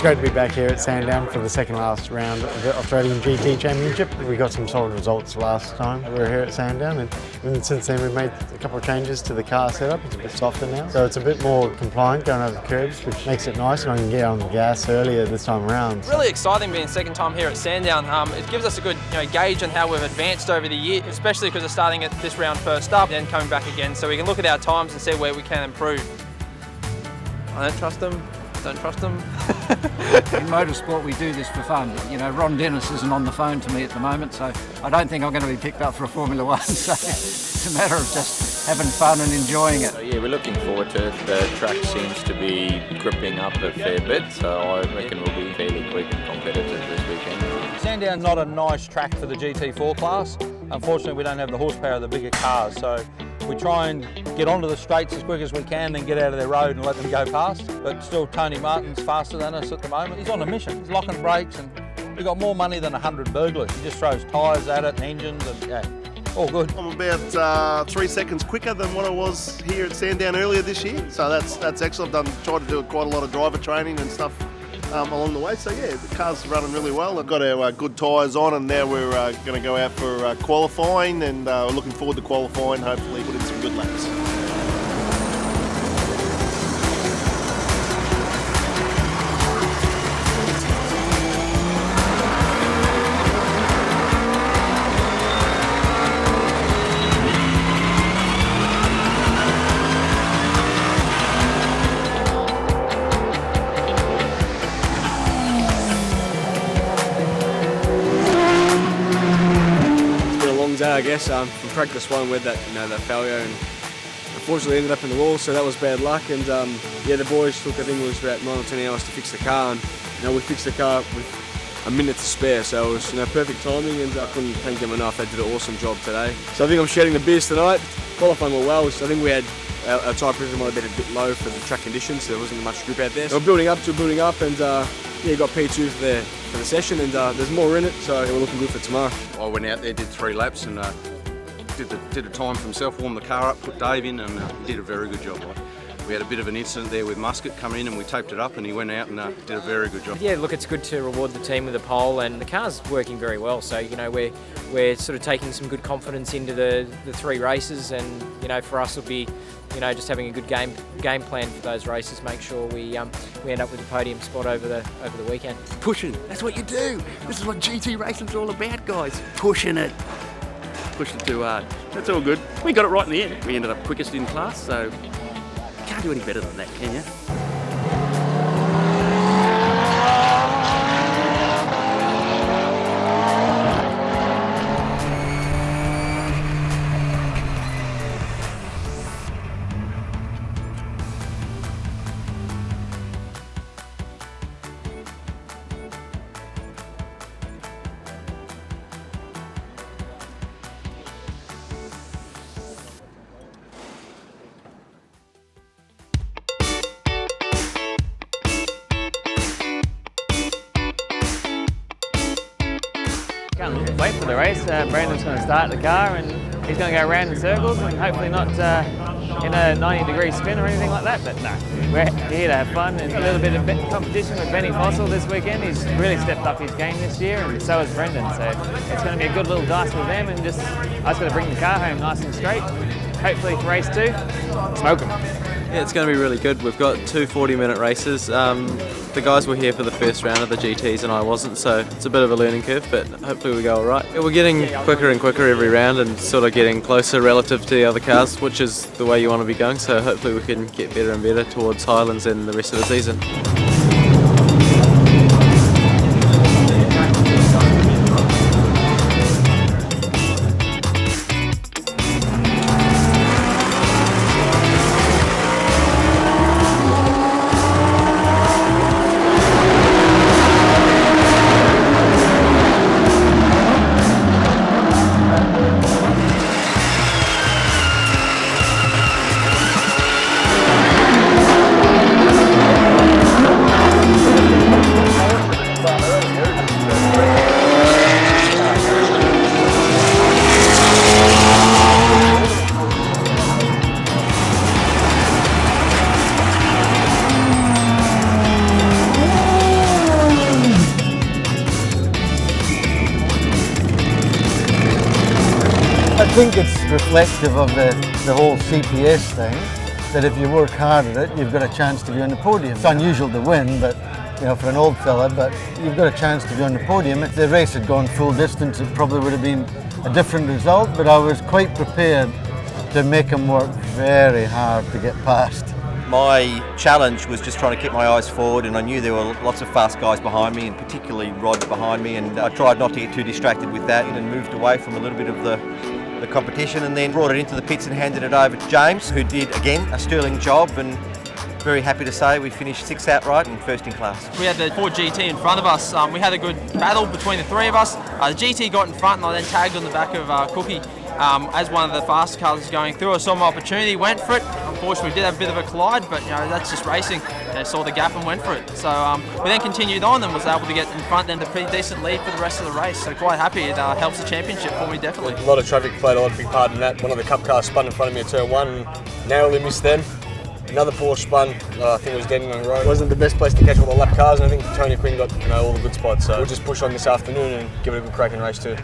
It's great to be back here at Sandown for the second last round of the Australian GT Championship. We got some solid results last time we were here at Sandown, and since then we've made a couple of changes to the car setup. It's a bit softer now, so it's a bit more compliant going over the curbs, which makes it nice, and I can get on the gas earlier this time around. Really exciting being second time here at Sandown. It gives us a good gauge on how we've advanced over the year, especially because of starting at this round first up and then coming back again, so we can look at our times and see where we can improve. I don't trust them. Don't trust them. In motorsport we do this for fun. You know, Ron Dennis isn't on the phone to me at the moment, so I don't think I'm going to be picked up for a Formula One. So it's a matter of just having fun and enjoying it. So yeah, we're looking forward to it. The track seems to be gripping up a fair bit, so I reckon we'll be fairly quick and competitive this weekend. Sandown's not a nice track for the GT4 class. Unfortunately, we don't have the horsepower of the bigger cars, so we try and get onto the straights as quick as we can, then get out of their road and let them go past. But still, Tony Martin's faster than us at the moment. He's on a mission. He's locking brakes, and we've got more money than 100 burglars. He just throws tyres at it and engines, and yeah, all good. I'm about 3 seconds quicker than what I was here at Sandown earlier this year, so that's excellent. I've tried to do quite a lot of driver training and stuff along the way, so yeah, the car's running really well. I've got our good tyres on, and now we're going to go out for qualifying, and we're looking forward to qualifying, hopefully put in some good laps. I guess from practice one with that that failure, and unfortunately ended up in the wall, so that was bad luck. And yeah, the boys took, I think it was about 9 or 10 hours to fix the car, and we fixed the car with a minute to spare, so it was perfect timing, and I couldn't thank them enough. They did an awesome job today. So I think I'm shedding the biz tonight. Qualifying went well, so I think we had our tyre pressure might have been a bit low for the track conditions, so there wasn't much grip out there. So we're building up, and yeah, got P2 for the session, and there's more in it, so we're looking good for tomorrow. I went out there, did 3 laps, and did a time for himself, warmed the car up, put Dave in, and he did a very good job. We had a bit of an incident there with Muscat coming in, and we taped it up, and he went out and did a very good job. Yeah, look, it's good to reward the team with a pole, and the car's working very well. So we're sort of taking some good confidence into the 3 races, and for us it'll be just having a good game plan for those races. Make sure we end up with a podium spot over the weekend. Pushing, that's what you do. This is what GT racing's all about, guys. Pushing it. Pushed it too hard. That's all good. We got it right in the end. We ended up quickest in class, so can't do any better than that, can you? Can't wait for the race. Brandon's going to start the car, and he's going to go around in circles, and hopefully not in a 90-degree spin or anything like that. But no, we're here to have fun, and a little bit of competition with Benny Fossil this weekend. He's really stepped up his game this year, and so has Brendan. So it's going to be a good little dice with them, and I just got to bring the car home nice and straight. Hopefully for race 2, smoke them. Yeah, it's going to be really good. We've got 2 40-minute races. The guys were here for the first round of the GTs and I wasn't, so it's a bit of a learning curve, but hopefully we go all right. Yeah, we're getting quicker and quicker every round and sort of getting closer relative to the other cars, which is the way you want to be going, so hopefully we can get better and better towards Highlands and the rest of the season. think it's reflective of the whole CPS thing, that if you work hard at it, you've got a chance to be on the podium. It's unusual to win, but for an old fella, but you've got a chance to be on the podium. If the race had gone full distance, it probably would have been a different result, but I was quite prepared to make him work very hard to get past. My challenge was just trying to keep my eyes forward, and I knew there were lots of fast guys behind me, and particularly Rod behind me, and I tried not to get too distracted with that and moved away from a little bit of the competition, and then brought it into the pits and handed it over to James, who did, again, a sterling job, and very happy to say we finished 6th outright and 1st in class. We had the Ford GT in front of us. We had a good battle between the three of us. The GT got in front and I then tagged on the back of Cookie as one of the fast cars was going through. I saw my opportunity, went for it. Unfortunately, we did have a bit of a collide, but that's just racing. Saw the gap and went for it. So we then continued on and was able to get in front and a pretty decent lead for the rest of the race. So quite happy. It helps the championship for me, definitely. A lot of traffic played a big part in that. One of the Cup cars spun in front of me at turn 1, narrowly missed them. Another Porsche spun, I think it was Denton on the road. It wasn't the best place to catch all the lap cars, and I think Tony Quinn got all the good spots. So we'll just push on this afternoon and give it a good cracking race too.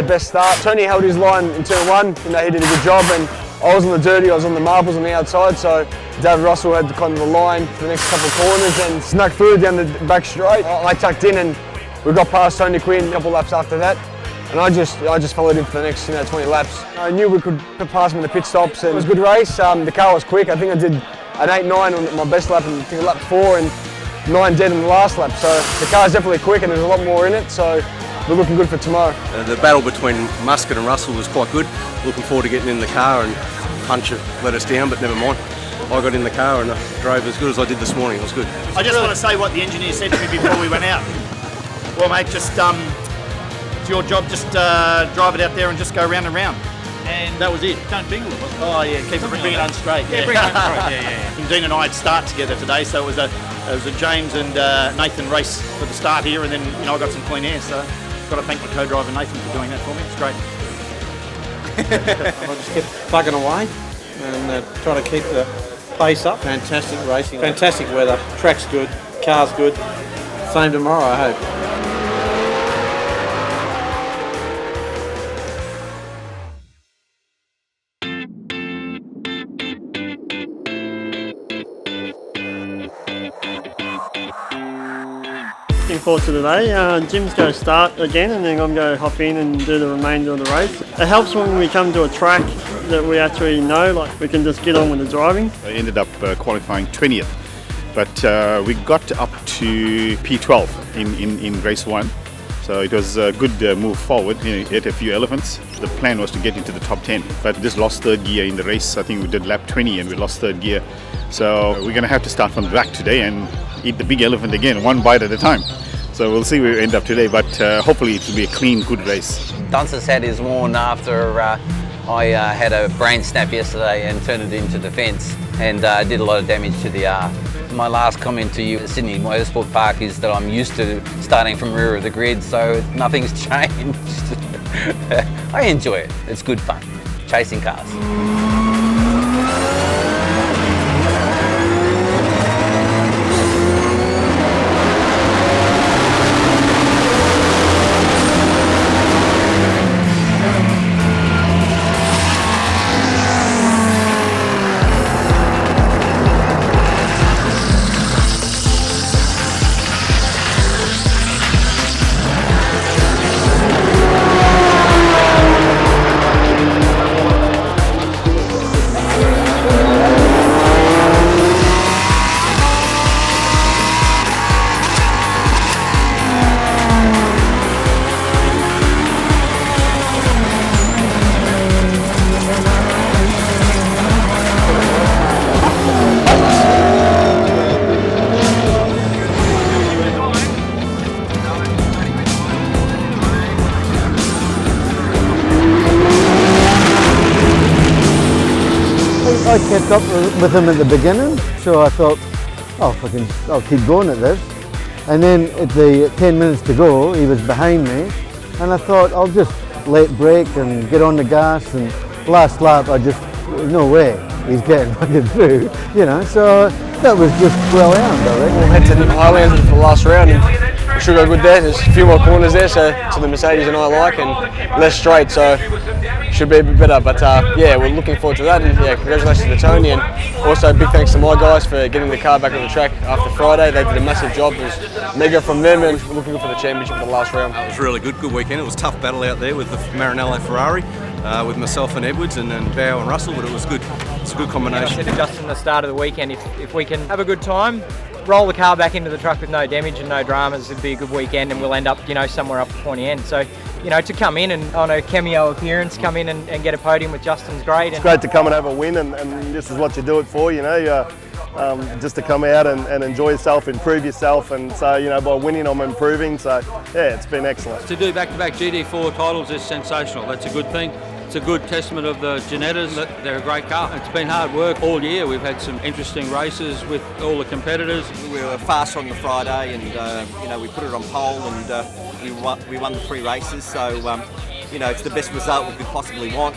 Best start. Tony held his line in turn 1, he did a good job, and I was on the dirty, I was on the marbles on the outside, so David Russell had kind of the line for the next couple of corners and snuck through down the back straight. I tucked in and we got past Tony Quinn a couple of laps after that, and I just followed him for the next 20 laps. I knew we could pass him in the pit stops, and it was a good race. The car was quick. I think I did an 8.9 on my best lap, and I think lap 4 and 9 dead in the last lap, so the car's definitely quick and there's a lot more in it, so we're looking good for tomorrow. The battle between Muscat and Russell was quite good. Looking forward to getting in the car, and Punch let us down, but never mind. I got in the car and drove as good as I did this morning. It was good. I just want to say what the engineer said to me before we went out. Well, mate, just it's your job. Just drive it out there and just go round and round. And that was it. Don't bingle it. Oh yeah, bring it on straight. Yeah, bring it on straight. Yeah. Dean and I had start together today, so it was a James and Nathan race for the start here, and then I got some clean air. So I've got to thank my co-driver Nathan for doing that for me. It's great. I just kept plugging away and trying to keep the pace up. Fantastic racing, fantastic weather, track's good, car's good. Same tomorrow, I hope. Looking forward to today. Jim's going to start again and then I'm going to hop in and do the remainder of the race. It helps when we come to a track that we actually know, like we can just get on with the driving. I ended up qualifying 20th, but we got up to P12 in race 1. So it was a good move forward. Hit a few elephants. The plan was to get into the top 10, but this lost third gear in the race. I think we did lap 20 and we lost third gear. So we're going to have to start from the back today and eat the big elephant again, one bite at a time. So we'll see where we end up today, but hopefully it will be a clean, good race. Dunce's had his worn after I had a brain snap yesterday and turned it into defence and did a lot of damage to the R. My last comment to you at Sydney Motorsport Park is that I'm used to starting from rear of the grid, so nothing's changed. I enjoy it. It's good fun, chasing cars. up with him at the beginning, so I thought, oh, I'll keep going at this. And then at the 10 minutes to go, he was behind me, and I thought I'll just let brake and get on the gas. And last lap, there's no way he's getting fucking through, you know. So that was just well earned, I think. We'll head to the Highlands for the last round, and we should go good there. There's a few more corners there, so to the Mercedes and I like, and less straight, so should be a bit better. But yeah, we're looking forward to that, and yeah, congratulations to Tony, and also big thanks to my guys for getting the car back on the track after Friday. They did a massive job. It was mega from them, and we're looking for the championship for the last round. It was really good weekend. It was a tough battle out there with the Maranello Ferrari, with myself and Edwards and Bow and Russell, but it was good. It's a good combination. I said to Justin at the start of the weekend, if we can have a good time, roll the car back into the truck with no damage and no dramas, it'd be a good weekend, and we'll end up, you know, somewhere up the pointy end. So, you know, to come in and on a cameo appearance, come in and get a podium with Justin's great. It's great to come and have a win, and this is what you do it for, you know. Just to come out and enjoy yourself, improve yourself, and so, you know, by winning I'm improving, so yeah, it's been excellent. To do back-to-back GT4 titles is sensational. That's a good thing. It's a good testament of the Ginettas that they're a great car. It's been hard work all year. We've had some interesting races with all the competitors. We were fast on the Friday, and you know, we put it on pole, and we won the 3 races. So you know, it's the best result we could possibly want.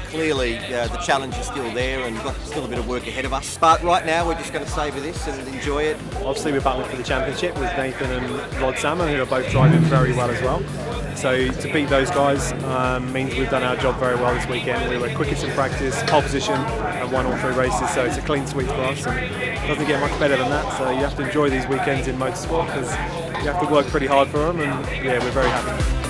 Clearly, the challenge is still there, and we've got still a bit of work ahead of us. But right now, we're just going to savour this and enjoy it. Obviously, we're battling for the championship with Nathan and Rod Salmon, who are both driving very well as well. So to beat those guys means we've done our job very well this weekend. We were quickest in practice, pole position, and won all 3 races. So it's a clean sweep for us, and it doesn't get much better than that. So you have to enjoy these weekends in motorsport because you have to work pretty hard for them, and yeah, we're very happy.